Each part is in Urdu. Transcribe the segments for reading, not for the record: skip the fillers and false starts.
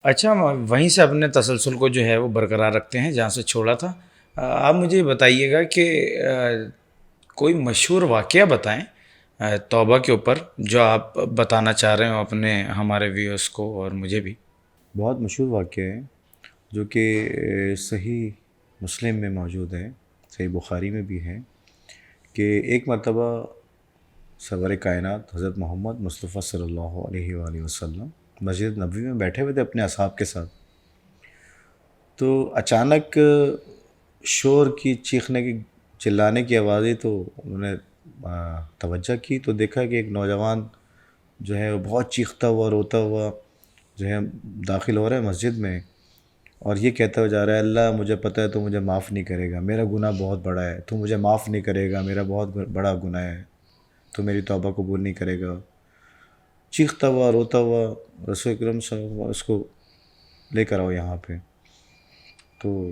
اچھا، ہم وہیں سے اپنے تسلسل کو جو ہے وہ برقرار رکھتے ہیں جہاں سے چھوڑا تھا۔ آپ مجھے بتائیے گا کہ کوئی مشہور واقعہ بتائیں توبہ کے اوپر، جو آپ بتانا چاہ رہے ہوں اپنے ہمارے ویورس کو اور مجھے بھی۔ بہت مشہور واقعہ ہے جو کہ صحیح مسلم میں موجود ہے، صحیح بخاری میں بھی ہے، کہ ایک مرتبہ سرور کائنات حضرت محمد مصطفیٰ صلی اللہ علیہ وآلہ وسلم مسجد نبوی میں بیٹھے ہوئے تھے اپنے اصحاب کے ساتھ، تو اچانک شور کی، چیخنے کی، چلانے کی آوازیں، تو انہوں نے توجہ کی تو دیکھا کہ ایک نوجوان جو ہے وہ بہت چیختا ہوا، روتا ہوا جو ہے داخل ہو رہا ہے مسجد میں، اور یہ کہتا ہوا جا رہا ہے، اللہ مجھے پتہ ہے تو مجھے معاف نہیں کرے گا، میرا گناہ بہت بڑا ہے، تو مجھے معاف نہیں کرے گا، میرا بہت بڑا گناہ ہے، تو میری توبہ قبول نہیں کرے گا۔ چیختا ہوا، روتا ہوا، رسول اکرم صلی اللہ علیہ وسلم اس کو لے کر آؤ یہاں پہ، تو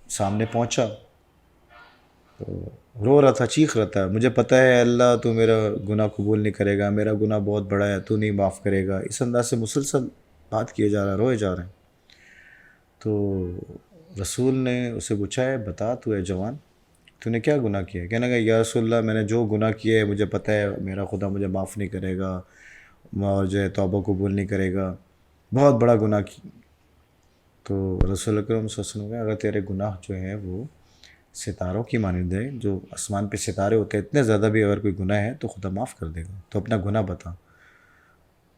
سامنے پہنچا تو رو رہا تھا، چیخ رہا تھا، مجھے پتہ ہے اللہ تو میرا گناہ قبول نہیں کرے گا، میرا گناہ بہت بڑا ہے، تو نہیں معاف کرے گا، اس انداز سے مسلسل بات کیے جا رہا ہے، روئے جا رہے ہیں۔ تو رسول نے اسے پوچھا ہے، بتا تو ہے جوان، تو نے کیا گناہ کیا ہے؟ کہنے لگا، یا رسول اللہ میں نے جو گناہ کیا ہے مجھے پتہ ہے میرا خدا مجھے معاف نہیں کرے گا، اور جو ہے توبہ قبول نہیں کرے گا، بہت بڑا گناہ کی۔ تو رسول اکرم صلی اللہ علیہ وسلم نے، اگر تیرے گناہ جو ہیں وہ ستاروں کی مانند ہے، جو آسمان پہ ستارے ہوتے ہیں، اتنے زیادہ بھی اگر کوئی گناہ ہے تو خدا معاف کر دے گا، تو اپنا گناہ بتا۔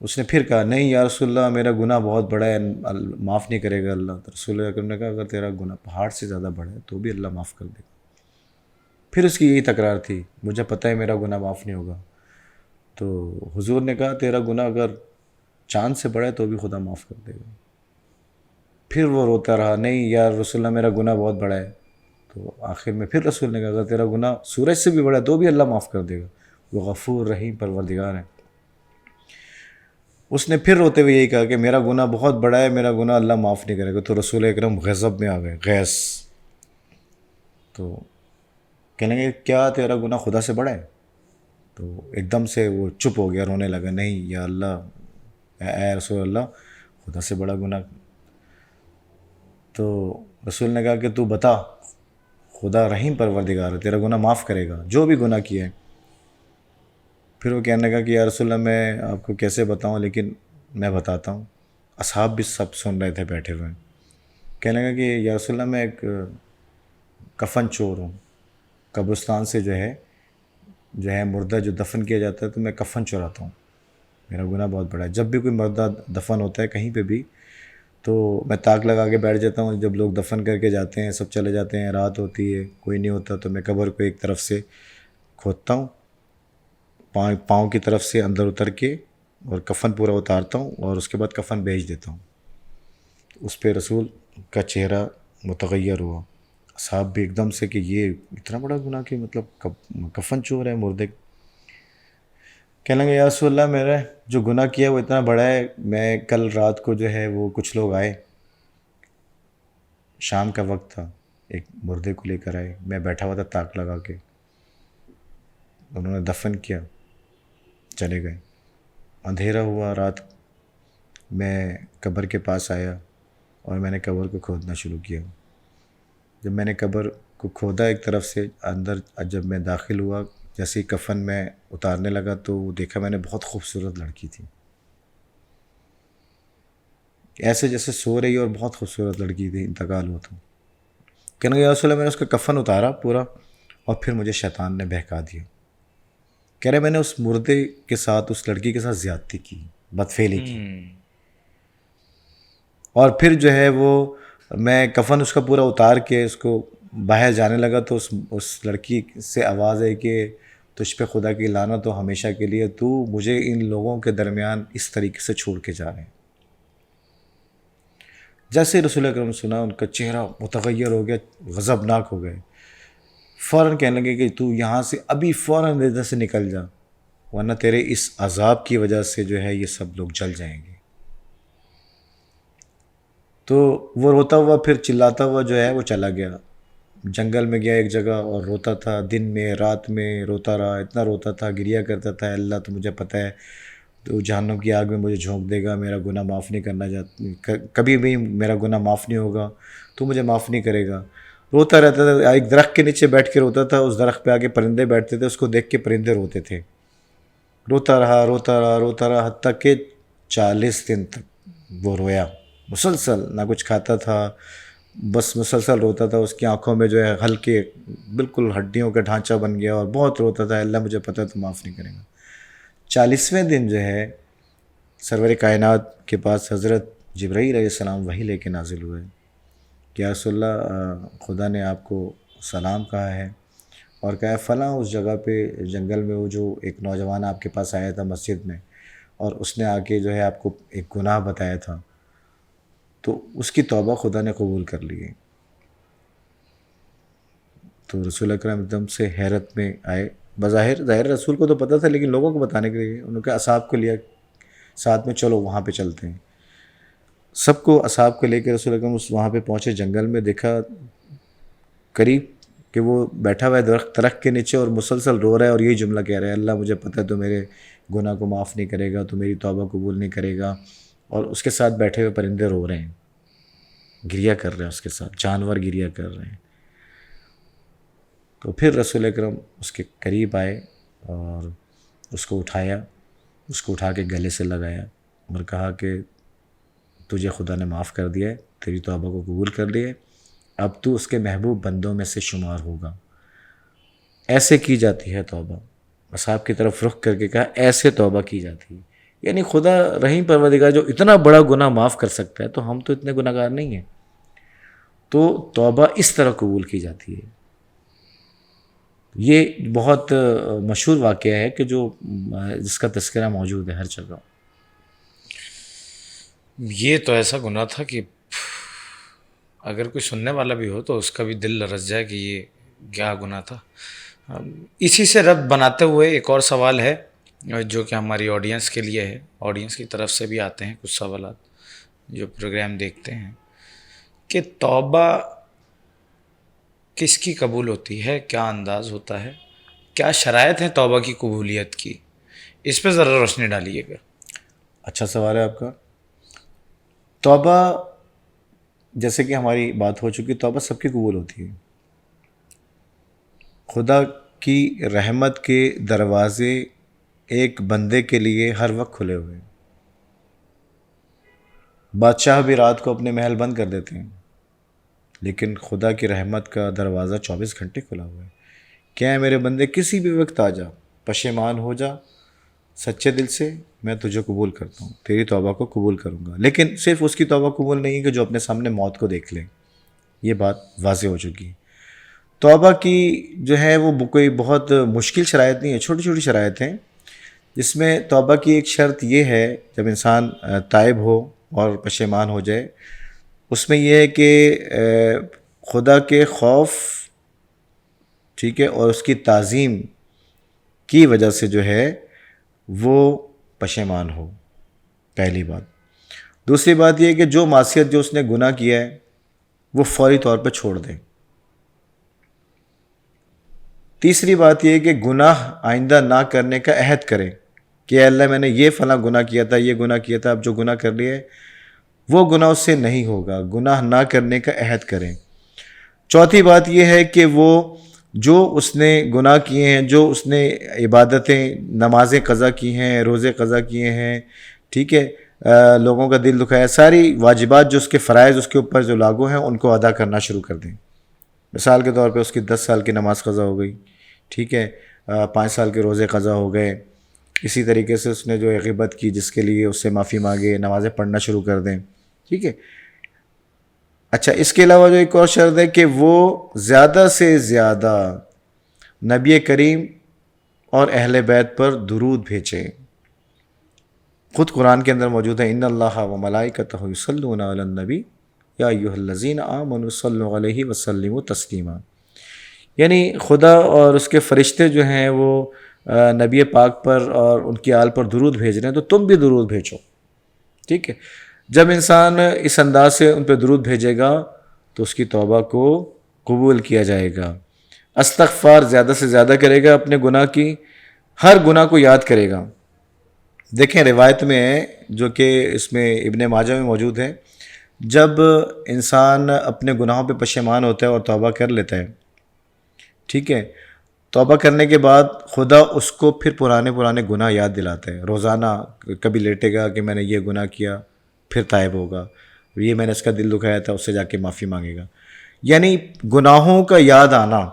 اس نے پھر کہا، نہیں یا رسول اللہ میرا گناہ بہت بڑا ہے، معاف نہیں کرے گا اللہ۔ تو رسول اکرم نے کہا، اگر تیرا گناہ پہاڑ سے زیادہ بڑا ہے تو بھی اللہ معاف کر دے گا۔ پھر اس کی یہی تکرار تھی، مجھے پتہ ہے میرا گناہ معاف نہیں ہوگا۔ تو حضور نے کہا، تیرا گناہ اگر چاند سے بڑا ہے تو بھی خدا معاف کر دے گا۔ پھر وہ روتا رہا، نہیں یا رسول اللہ میرا گناہ بہت بڑا ہے۔ تو آخر میں پھر رسول نے کہا، اگر تیرا گناہ سورج سے بھی بڑا ہے تو بھی اللہ معاف کر دے گا، وہ غفور رحیم پروردگار ہے۔ اس نے پھر روتے ہوئے یہی کہا کہ میرا گناہ بہت بڑا ہے، میرا گناہ اللہ معاف نہیں کرے گا۔ تو رسول اکرم غضب میں آ گئے، غیظ، تو کہنے لگے، کیا تیرا گناہ خدا سے بڑا ہے؟ تو ایک دم سے وہ چپ ہو گیا، رونے لگا، نہیں یا اللہ، اے رسول اللہ، خدا سے بڑا گناہ۔ تو رسول نے کہا کہ تو بتا، خدا رحیم پروردگار ہے، تیرا گناہ معاف کرے گا جو بھی گناہ کیا ہے۔ پھر وہ کہنے لگا کہ یا رسول اللہ میں آپ کو کیسے بتاؤں، لیکن میں بتاتا ہوں۔ اصحاب بھی سب سن رہے تھے بیٹھے ہوئے۔ کہنے لگا کہ یا رسول اللہ میں ایک کفن چور ہوں، قبرستان سے جو ہے مردہ جو دفن کیا جاتا ہے تو میں کفن چوراتا ہوں، میرا گناہ بہت بڑا ہے۔ جب بھی کوئی مردہ دفن ہوتا ہے کہیں پہ بھی تو میں تاک لگا کے بیٹھ جاتا ہوں، جب لوگ دفن کر کے جاتے ہیں، سب چلے جاتے ہیں، رات ہوتی ہے، کوئی نہیں ہوتا، تو میں قبر کو ایک طرف سے کھودتا ہوں، پاؤں کی طرف سے اندر اتر کے، اور کفن پورا اتارتا ہوں، اور اس کے بعد کفن بھیج دیتا ہوں۔ اس پہ رسول کا چہرہ متغیر ہوا، صاحب بھی ایک دم سے کہ یہ اتنا بڑا گناہ، کہ مطلب کفن چور ہے مردے۔ کہنے لگے، یا رسول اللہ میرا جو گناہ کیا ہے وہ اتنا بڑا ہے، میں کل رات کو جو ہے وہ کچھ لوگ آئے، شام کا وقت تھا، ایک مردے کو لے کر آئے، میں بیٹھا ہوا تھا تاک لگا کے، انہوں نے دفن کیا، چلے گئے۔ اندھیرا ہوا رات، میں قبر کے پاس آیا اور میں نے قبر کو کھودنا شروع کیا۔ جب میں نے قبر کو کھودا ایک طرف سے اندر، جب میں داخل ہوا، جیسے ہی کفن میں اتارنے لگا تو دیکھا میں نے بہت خوبصورت لڑکی تھی، ایسے جیسے سو رہی اور بہت خوبصورت لڑکی تھی، انتقال ہوا تھا۔ کہنے لگا، یا رسول اللہ میں نے اس کا کفن اتارا پورا، اور پھر مجھے شیطان نے بہکا دیا۔ کہہ رہے میں نے اس مردے کے ساتھ، اس لڑکی کے ساتھ زیادتی کی، بدفعلی کی، اور پھر جو ہے وہ میں کفن اس کا پورا اتار کے اس کو باہر جانے لگا تو اس لڑکی سے آواز ہے کہ تجھ پہ خدا کی لعنت ہو ہمیشہ کے لیے، تو مجھے ان لوگوں کے درمیان اس طریقے سے چھوڑ کے جا رہے ہیں۔ جیسے رسول اکرم سنا، ان کا چہرہ متغیر ہو گیا، غضبناک ہو گئے، فوراً کہنے لگے کہ تو یہاں سے ابھی فوراً ادھر سے نکل جا، ورنہ تیرے اس عذاب کی وجہ سے جو ہے یہ سب لوگ جل جائیں گے۔ تو وہ روتا ہوا پھر چلاتا ہوا جو ہے وہ چلا گیا، جنگل میں گیا ایک جگہ، اور روتا تھا، دن میں رات میں روتا رہا، اتنا روتا تھا، گریا کرتا تھا، اللہ تو مجھے پتہ ہے تو جہنم کی آگ میں مجھے جھونک دے گا، میرا گناہ معاف نہیں کرنا چاہتا، کبھی بھی میرا گناہ معاف نہیں ہوگا، تو مجھے معاف نہیں کرے گا. روتا رہتا تھا، ایک درخت کے نیچے بیٹھ کے روتا تھا، اس درخت پہ آ کے پرندے بیٹھتے تھے، اس کو دیکھ کے پرندے روتے تھے. روتا رہا روتا رہا روتا رہا، حتیٰ کہ 40 دن تک وہ رویا مسلسل، نہ کچھ کھاتا تھا، بس مسلسل روتا تھا. اس کی آنکھوں میں جو ہے ہلکے بالکل ہڈیوں کا ڈھانچہ بن گیا، اور بہت روتا تھا، اللہ مجھے پتہ ہے تو معاف نہیں کرے گا. 40ویں دن جو ہے سرور کائنات کے پاس حضرت جبرائیل علیہ السلام وحی لے کے نازل ہوئے کہ یا رسول اللہ، خدا نے آپ کو سلام کہا ہے، اور کہا فلاں اس جگہ پہ جنگل میں وہ جو ایک نوجوان آپ کے پاس آیا تھا مسجد میں، اور اس نے آ کے جو ہے آپ کو ایک گناہ بتایا تھا، تو اس کی توبہ خدا نے قبول کر لی ہے. تو رسول اکرم ایک دم سے حیرت میں آئے. ظاہر رسول کو تو پتہ تھا، لیکن لوگوں کو بتانے کے لیے انہوں نے کہا اصحاب کو لیا ساتھ میں، چلو وہاں پہ چلتے ہیں. سب کو اصحاب کو لے کے رسول اکرم وہاں پہ پہنچے. جنگل میں دیکھا قریب کہ وہ بیٹھا ہوا ہے درخت کے نیچے، اور مسلسل رو رہا ہے، اور یہی جملہ کہہ رہا ہے اللہ مجھے پتہ ہے تو میرے گناہ کو معاف نہیں کرے گا، تو میری توبہ قبول نہیں کرے گا. اور اس کے ساتھ بیٹھے ہوئے پرندے رو رہے ہیں، گریہ کر رہے ہیں، اس کے ساتھ جانور گریہ کر رہے ہیں. تو پھر رسول اکرم اس کے قریب آئے اور اس کو اٹھایا، اس کو اٹھا کے گلے سے لگایا اور کہا کہ تجھے خدا نے معاف کر دیا ہے، تیری توبہ کو قبول کر لیا ہے، اب تو اس کے محبوب بندوں میں سے شمار ہوگا. ایسے کی جاتی ہے توبہ. اصحاب کی طرف رخ کر کے کہا ایسے توبہ کی جاتی ہے. یعنی خدا رحیم پروردگار جو اتنا بڑا گناہ معاف کر سکتا ہے، تو ہم تو اتنے گناہ گار نہیں ہیں. تو توبہ اس طرح قبول کی جاتی ہے. یہ بہت مشہور واقعہ ہے کہ جو جس کا تذکرہ موجود ہے ہر جگہ. یہ تو ایسا گناہ تھا کہ اگر کوئی سننے والا بھی ہو تو اس کا بھی دل لرز جائے کہ یہ کیا گناہ تھا. اسی سے ربط بناتے ہوئے ایک اور سوال ہے جو کہ ہماری آڈینس کے لیے ہے. آڈینس کی طرف سے بھی آتے ہیں کچھ سوالات جو پروگرام دیکھتے ہیں کہ توبہ کس کی قبول ہوتی ہے، کیا انداز ہوتا ہے، کیا شرائط ہیں توبہ کی قبولیت کی، اس پہ ذرا روشنی ڈالیے گا. اچھا سوال ہے آپ کا. توبہ جیسے کہ ہماری بات ہو چکی، توبہ سب کی قبول ہوتی ہے. خدا کی رحمت کے دروازے ایک بندے کے لیے ہر وقت کھلے ہوئے ہیں. بادشاہ بھی رات کو اپنے محل بند کر دیتے ہیں، لیکن خدا کی رحمت کا دروازہ 24 گھنٹے کھلا ہوا ہے. کیا ہے میرے بندے، کسی بھی وقت آ جا، پشیمان ہو جا سچے دل سے، میں تجھے قبول کرتا ہوں، تیری توبہ کو قبول کروں گا. لیکن صرف اس کی توبہ قبول نہیں ہے کہ جو اپنے سامنے موت کو دیکھ لے. یہ بات واضح ہو چکی. توبہ کی جو ہے وہ کوئی بہت مشکل شرائط نہیں ہے، چھوٹی چھوٹی شرائط ہیں، جس میں توبہ کی ایک شرط یہ ہے جب انسان تائب ہو اور پشیمان ہو جائے، اس میں یہ ہے کہ خدا کے خوف، ٹھیک ہے، اور اس کی تعظیم کی وجہ سے جو ہے وہ پشیمان ہو. پہلی بات. دوسری بات یہ ہے کہ جو معصیت جو اس نے گناہ کیا ہے وہ فوری طور پہ چھوڑ دے. تیسری بات یہ ہے کہ گناہ آئندہ نہ کرنے کا عہد کرے کہ اے اللہ میں نے یہ فلاں گناہ کیا تھا، یہ گناہ کیا تھا، اب جو گناہ کر لیا ہے وہ گناہ اس سے نہیں ہوگا. گناہ نہ کرنے کا عہد کریں. چوتھی بات یہ ہے کہ وہ جو اس نے گناہ کیے ہیں، جو اس نے عبادتیں، نمازیں قضا کی ہیں، روزے قضا کیے ہیں، ٹھیک ہے، لوگوں کا دل دکھایا، ساری واجبات جو اس کے فرائض اس کے اوپر جو لاگو ہیں ان کو ادا کرنا شروع کر دیں. مثال کے طور پہ اس کی 10 سال کی نماز قضا ہو گئی، ٹھیک ہے، 5 سال کے روزے قضا ہو گئے. اسی طریقے سے اس نے جو غیبت کی جس کے لیے اس سے معافی مانگے، نمازیں پڑھنا شروع کر دیں، ٹھیک ہے. اچھا، اس کے علاوہ جو ایک اور شرط ہے کہ وہ زیادہ سے زیادہ نبی کریم اور اہل بیت پر درود بھیجے. خود قرآن کے اندر موجود ہے ان اللہ و ملائکتہ یصلون علی النبی یا ایھا الذین آمنوا صلوا علیہ وسلموا تسلیما. یعنی خدا اور اس کے فرشتے جو ہیں وہ نبی پاک پر اور ان کی آل پر درود بھیج رہے ہیں، تو تم بھی درود بھیجو، ٹھیک ہے. جب انسان اس انداز سے ان پہ درود بھیجے گا تو اس کی توبہ کو قبول کیا جائے گا. استغفار زیادہ سے زیادہ کرے گا اپنے گناہ کی، ہر گناہ کو یاد کرے گا. دیکھیں روایت میں ہے جو کہ اس میں ابن ماجہ میں موجود ہے، جب انسان اپنے گناہوں پہ پشیمان ہوتا ہے اور توبہ کر لیتا ہے، ٹھیک ہے، توبہ کرنے کے بعد خدا اس کو پھر پرانے گناہ یاد دلاتا ہے. روزانہ کبھی لیٹے گا کہ میں نے یہ گناہ کیا، پھر تائب ہوگا، یہ میں نے اس کا دل دکھایا تھا، اس سے جا کے معافی مانگے گا. یعنی گناہوں کا یاد آنا،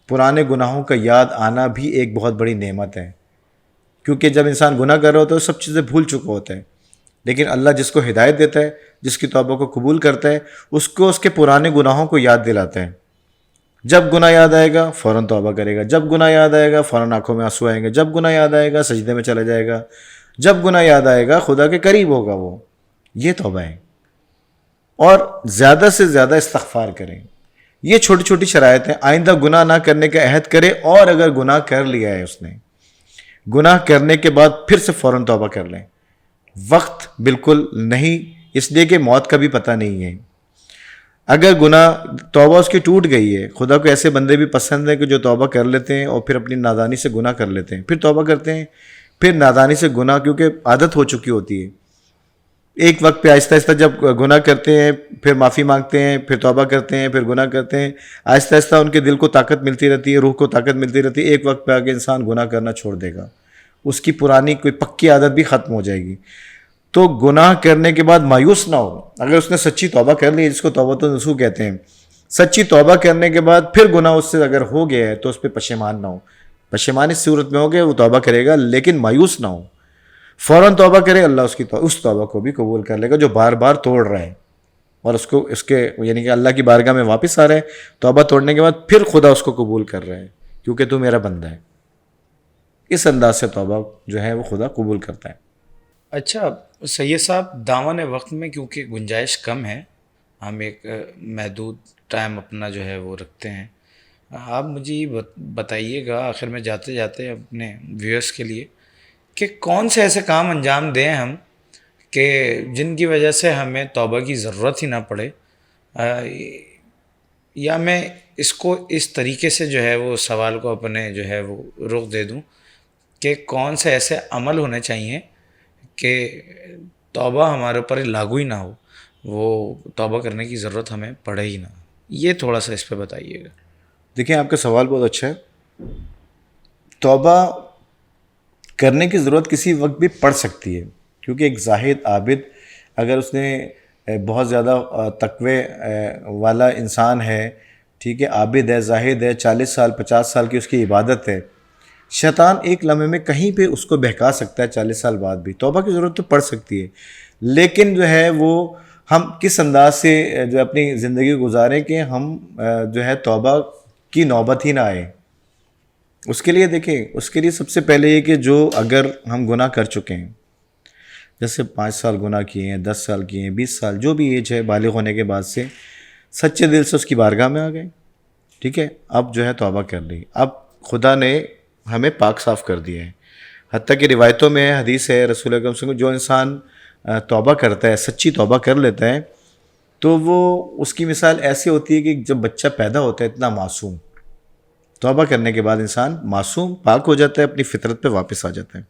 پرانے گناہوں کا یاد آنا بھی ایک بہت بڑی نعمت ہے، کیونکہ جب انسان گناہ کر رہا ہوتا ہے وہ سب چیزیں بھول چکا ہوتا ہے. لیکن اللہ جس کو ہدایت دیتا ہے، جس کی توبہ کو قبول کرتا ہے، اس کو اس کے پرانے گناہوں کو یاد دلاتا ہے. جب گناہ یاد آئے گا فوراً توبہ کرے گا، جب گناہ یاد آئے گا فوراً آنکھوں میں آنسو آئیں گے، جب گناہ یاد آئے گا سجدے میں چلا جائے گا، جب گناہ یاد آئے گا خدا کے قریب ہوگا. وہ یہ توبہ ہے. اور زیادہ سے زیادہ استغفار کریں. یہ چھوٹی چھوٹی شرائط ہیں. آئندہ گناہ نہ کرنے کا عہد کرے، اور اگر گناہ کر لیا ہے اس نے، گناہ کرنے کے بعد پھر سے فوراً توبہ کر لیں. وقت بالکل نہیں، اس لیے کہ موت کا بھی پتہ نہیں ہے. اگر گناہ توبہ اس کی ٹوٹ گئی ہے، خدا کو ایسے بندے بھی پسند ہیں کہ جو توبہ کر لیتے ہیں اور پھر اپنی نادانی سے گناہ کر لیتے ہیں، پھر توبہ کرتے ہیں، پھر نادانی سے گناہ، کیونکہ عادت ہو چکی ہوتی ہے. ایک وقت پہ آہستہ آہستہ جب گناہ کرتے ہیں، پھر معافی مانگتے ہیں، پھر توبہ کرتے ہیں، پھر گناہ کرتے ہیں، آہستہ آہستہ ان کے دل کو طاقت ملتی رہتی ہے، روح کو طاقت ملتی رہتی ہے. ایک وقت پہ آگے انسان گناہ کرنا چھوڑ دے گا، اس کی پرانی کوئی پکی عادت بھی ختم ہو جائے گی. تو گناہ کرنے کے بعد مایوس نہ ہو. اگر اس نے سچی توبہ کر لی، جس کو توبۃ النصوح کہتے ہیں، سچی توبہ کرنے کے بعد پھر گناہ اس سے اگر ہو گیا ہے تو اس پہ پشیمان نہ ہو. پشیمان اس صورت میں ہو گیا وہ توبہ کرے گا، لیکن مایوس نہ ہو، فوراً توبہ کرے. اللہ اس توبہ کو بھی قبول کر لے گا جو بار بار توڑ رہا ہے، اور اس کے یعنی کہ اللہ کی بارگاہ میں واپس آ رہے ہیں توبہ توڑنے کے بعد، پھر خدا اس کو قبول کر رہا ہے کیونکہ تو میرا بندہ ہے. اس انداز سے توبہ جو ہے وہ خدا قبول کرتا ہے. اچھا سید صاحب، دامن وقت میں کیونکہ گنجائش کم ہے، ہم ایک محدود ٹائم اپنا جو ہے وہ رکھتے ہیں، آپ مجھے یہ بتائیے گا آخر میں جاتے جاتے اپنے ویورس کے لیے کہ کون سے ایسے کام انجام دیں ہم کہ جن کی وجہ سے ہمیں توبہ کی ضرورت ہی نہ پڑے، یا میں اس کو اس طریقے سے جو ہے وہ سوال کو اپنے جو ہے وہ رخ دے دوں کہ کون سے ایسے عمل ہونے چاہیے کہ توبہ ہمارے اوپر لاگو ہی نہ ہو، وہ توبہ کرنے کی ضرورت ہمیں پڑے ہی نہ. یہ تھوڑا سا اس پہ بتائیے گا. دیکھیں آپ کا سوال بہت اچھا ہے. توبہ کرنے کی ضرورت کسی وقت بھی پڑ سکتی ہے، کیونکہ ایک زاہد عابد اگر اس نے بہت زیادہ تقوی والا انسان ہے، ٹھیک ہے، عابد ہے، زاہد ہے، 40 سال 50 سال کی اس کی عبادت ہے، شیطان ایک لمحے میں کہیں پہ اس کو بہکا سکتا ہے. 40 سال بعد بھی توبہ کی ضرورت تو پڑ سکتی ہے، لیکن جو ہے وہ ہم کس انداز سے جو اپنی زندگی گزاریں کہ ہم جو ہے توبہ کی نوبت ہی نہ آئے. اس کے لیے دیکھیں، اس کے لیے سب سے پہلے یہ کہ جو اگر ہم گناہ کر چکے ہیں، جیسے 5 سال گناہ کیے ہیں، 10 سال کیے ہیں، 20 سال، جو بھی ایج ہے بالغ ہونے کے بعد سے، سچے دل سے اس کی بارگاہ میں آ گئے، ٹھیک ہے، اب جو ہے توبہ کر لی، اب خدا نے ہمیں پاک صاف کر دیا ہے. حتیٰ کہ روایتوں میں حدیث ہے رسول اکرم صلی اللہ علیہ وسلم، جو انسان توبہ کرتا ہے، سچی توبہ کر لیتا ہے، تو وہ اس کی مثال ایسی ہوتی ہے کہ جب بچہ پیدا ہوتا ہے اتنا معصوم، توبہ کرنے کے بعد انسان معصوم پاک ہو جاتا ہے، اپنی فطرت پہ واپس آ جاتا ہے.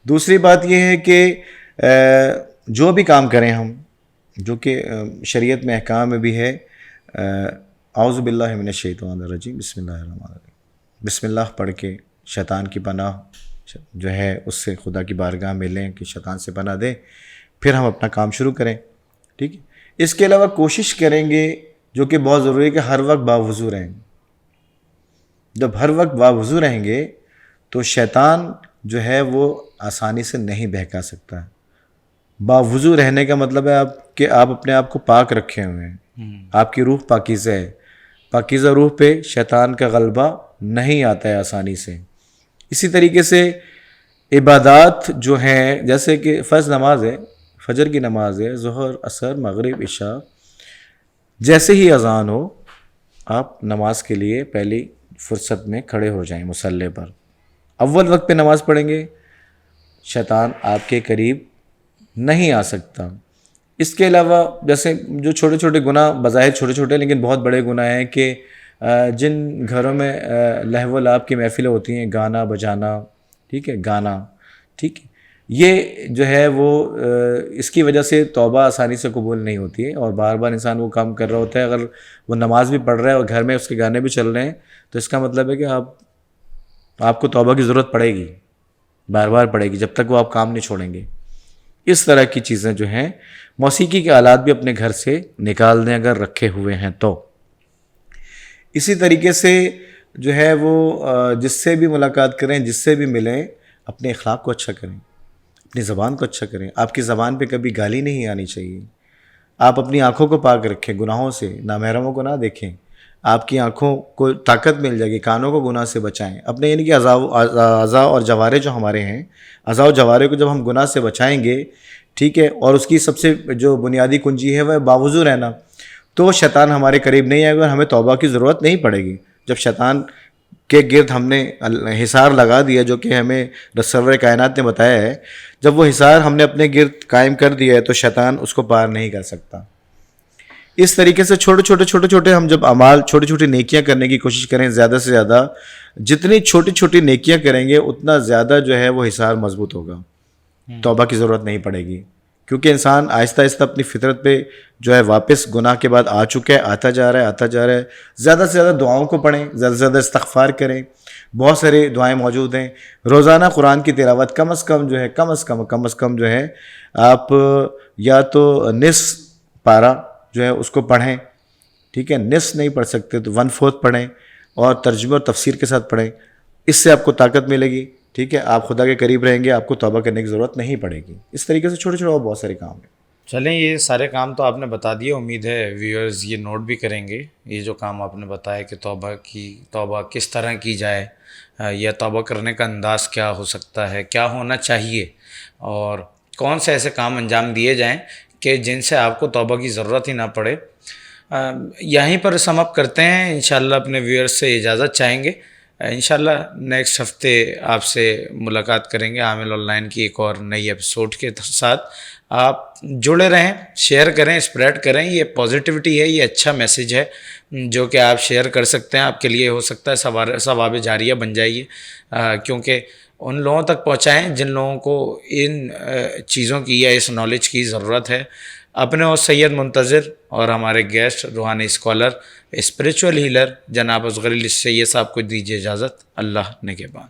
دوسری بات یہ ہے کہ جو بھی کام کریں ہم، جو کہ شریعت میں احکام میں بھی ہے، اعوذ باللہ من الشیطان الرجیم، بسم اللہ الرحمن الرحیم، بسم اللہ پڑھ کے شیطان کی پناہ جو ہے اس سے خدا کی بارگاہ میں لیں کہ شیطان سے پناہ دیں، پھر ہم اپنا کام شروع کریں. ٹھیک ہے، اس کے علاوہ کوشش کریں گے، جو کہ بہت ضروری ہے، کہ ہر وقت باوضو رہیں. جب ہر وقت باوضو رہیں گے تو شیطان جو ہے وہ آسانی سے نہیں بہکا سکتا. باوضو رہنے کا مطلب ہے کہ آپ اپنے آپ کو پاک رکھے ہوئے ہیں، آپ کی روح پاکیزہ ہے. پاکیزہ روح پہ شیطان کا غلبہ نہیں آتا ہے آسانی سے. اسی طریقے سے عبادات جو ہیں، جیسے کہ فرض نماز ہے، فجر کی نماز ہے، ظہر، عصر، مغرب، عشاء، جیسے ہی اذان ہو آپ نماز کے لیے پہلی فرصت میں کھڑے ہو جائیں مصلی پر. اول وقت پہ نماز پڑھیں گے، شیطان آپ کے قریب نہیں آ سکتا. اس کے علاوہ جیسے جو چھوٹے چھوٹے گناہ بظاہر چھوٹے چھوٹے لیکن بہت بڑے گناہ ہیں، کہ جن گھروں میں لہو و لعب کی محفلیں ہوتی ہیں، گانا بجانا، ٹھیک ہے، گانا، ٹھیک ہے، یہ جو ہے وہ اس کی وجہ سے توبہ آسانی سے قبول نہیں ہوتی ہے، اور بار بار انسان وہ کام کر رہا ہوتا ہے. اگر وہ نماز بھی پڑھ رہا ہے اور گھر میں اس کے گانے بھی چل رہے ہیں تو اس کا مطلب ہے کہ آپ کو توبہ کی ضرورت پڑے گی، بار بار پڑے گی، جب تک وہ آپ کام نہیں چھوڑیں گے. اس طرح کی چیزیں جو ہیں، موسیقی کے آلات بھی اپنے گھر سے نکال دیں اگر رکھے ہوئے ہیں تو. اسی طریقے سے جو ہے وہ جس سے بھی ملاقات کریں، جس سے بھی ملیں، اپنے اخلاق کو اچھا کریں، اپنی زبان کو اچھا کریں. آپ کی زبان پہ کبھی گالی نہیں آنی چاہیے. آپ اپنی آنکھوں کو پاک رکھیں گناہوں سے، نامحرموں کو نہ دیکھیں. آپ کی آنکھوں کو طاقت مل جائے گی، کانوں کو گناہ سے بچائیں. اپنے یعنی کہ اعضاء اور جوارے جو ہمارے ہیں، اعضاء و جوارے کو جب ہم گناہ سے بچائیں گے، ٹھیک ہے، اور اس کی سب سے جو بنیادی کنجی ہے وہ باوضو رہنا، تو شیطان ہمارے قریب نہیں آئے گا اور ہمیں توبہ کی ضرورت نہیں پڑے گی. جب شیطان کے گرد ہم نے حصار لگا دیا، جو کہ ہمیں سرور کائنات نے بتایا ہے، جب وہ حصار ہم نے اپنے گرد قائم کر دیا ہے تو شیطان اس کو پار نہیں کر سکتا. اس طریقے سے چھوٹے چھوٹے ہم جب اعمال، چھوٹی چھوٹی نیکیاں کرنے کی کوشش کریں، زیادہ سے زیادہ جتنی چھوٹی چھوٹی نیکیاں کریں گے اتنا زیادہ جو ہے وہ حصار مضبوط ہوگا. توبہ کی ضرورت نہیں پڑے گی، کیونکہ انسان آہستہ آہستہ اپنی فطرت پہ جو ہے واپس گناہ کے بعد آ چکا ہے، آتا جا رہا ہے. زیادہ سے زیادہ دعاؤں کو پڑھیں، زیادہ سے زیادہ استغفار کریں. بہت سارے دعائیں موجود ہیں. روزانہ قرآن کی تلاوت کم از کم جو ہے آپ یا تو نصف پارہ جو ہے اس کو پڑھیں، ٹھیک ہے، نصف نہیں پڑھ سکتے تو 1/4 پڑھیں، اور ترجمہ اور تفسیر کے ساتھ پڑھیں. اس سے آپ کو طاقت ملے گی، ٹھیک ہے، آپ خدا کے قریب رہیں گے، آپ کو توبہ کرنے کی ضرورت نہیں پڑے گی. اس طریقے سے چھوٹے چھوٹے اور بہت سارے کام ہیں. چلیں، یہ سارے کام تو آپ نے بتا دیے. امید ہے ویورز یہ نوٹ بھی کریں گے، یہ جو کام آپ نے بتایا کہ توبہ کس طرح کی جائے، یا توبہ کرنے کا انداز کیا ہو سکتا ہے، کیا ہونا چاہیے، اور کون سے ایسے کام انجام دیے جائیں کہ جن سے آپ کو توبہ کی ضرورت ہی نہ پڑے. یہیں پر سم اپ کرتے ہیں. انشاءاللہ اپنے ویورز سے اجازت چاہیں گے. انشاءاللہ نیکسٹ ہفتے آپ سے ملاقات کریں گے عامل آن لائن کی ایک اور نئی ایپیسوڈ کے ساتھ. آپ جڑے رہیں، شیئر کریں، اسپریڈ کریں. یہ پازیٹیوٹی ہے، یہ اچھا میسیج ہے جو کہ آپ شیئر کر سکتے ہیں. آپ کے لیے ہو سکتا ہے ثواب جاریہ بن جائیے، کیونکہ ان لوگوں تک پہنچائیں جن لوگوں کو ان چیزوں کی یا اس نالج کی ضرورت ہے. اپنے اور سید منتظر اور ہمارے گیسٹ روحانی اسکالر، اسپریچول ہیلر جناب اصغر علی سید صاحب کو دیجیے اجازت. اللہ نگہبان.